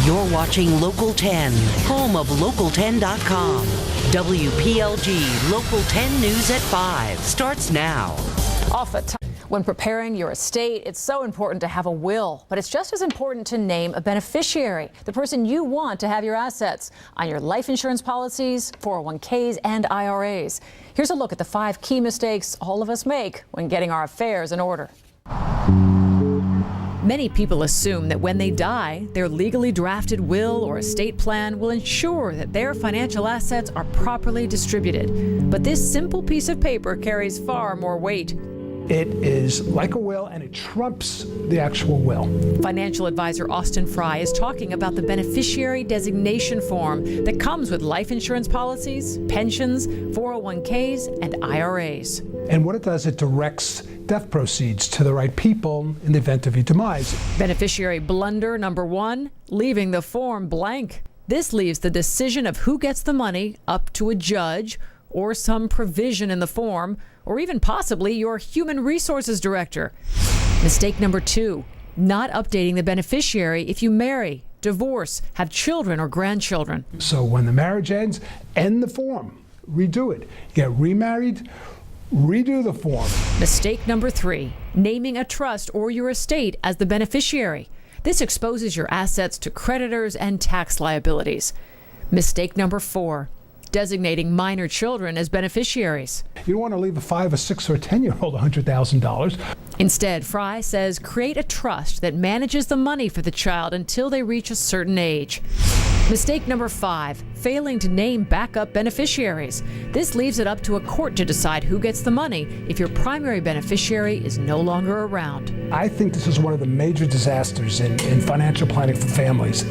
You're watching Local 10, home of Local10.com. WPLG Local 10 News at 5 starts now. Off at time. When preparing your estate, it's so important to have a will, but it's just as important to name a beneficiary, the person you want to have your assets on your life insurance policies, 401ks, and IRAs. Here's a look at the 5 key mistakes all of us make when getting our affairs in order. Many people assume that when they die, their legally drafted will or estate plan will ensure that their financial assets are properly distributed. But this simple piece of paper carries far more weight. It is like a will, and it trumps the actual will. Financial advisor Austin Frye is talking about the beneficiary designation form that comes with life insurance policies, pensions, 401ks, and IRAs. And what it does, it directs death proceeds to the right people in the event of your demise. Beneficiary blunder number 1, leaving the form blank. This leaves the decision of who gets the money up to a judge or some provision in the form, or even possibly your human resources director. Mistake number 2, not updating the beneficiary if you marry, divorce, have children or grandchildren. So when the marriage ends, end the form, redo it. Get remarried, redo the form. Mistake number 3, naming a trust or your estate as the beneficiary. This exposes your assets to creditors and tax liabilities. Mistake number 4, designating minor children as beneficiaries. You don't want to leave a 5, a 6, or a 10-year-old $100,000. Instead, Frye says create a trust that manages the money for the child until they reach a certain age. Mistake number 5, failing to name backup beneficiaries. This leaves it up to a court to decide who gets the money if your primary beneficiary is no longer around. I think this is one of the major disasters in financial planning for families.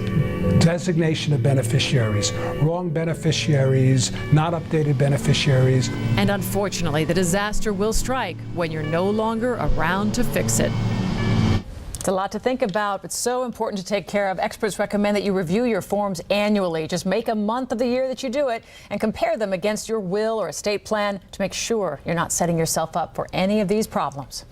Designation of beneficiaries, wrong beneficiaries, not updated beneficiaries. And unfortunately, the disaster will strike when you're no longer around to fix it. It's a lot to think about, but so important to take care of. Experts recommend that you review your forms annually. Just make a month of the year that you do it and compare them against your will or estate plan to make sure you're not setting yourself up for any of these problems.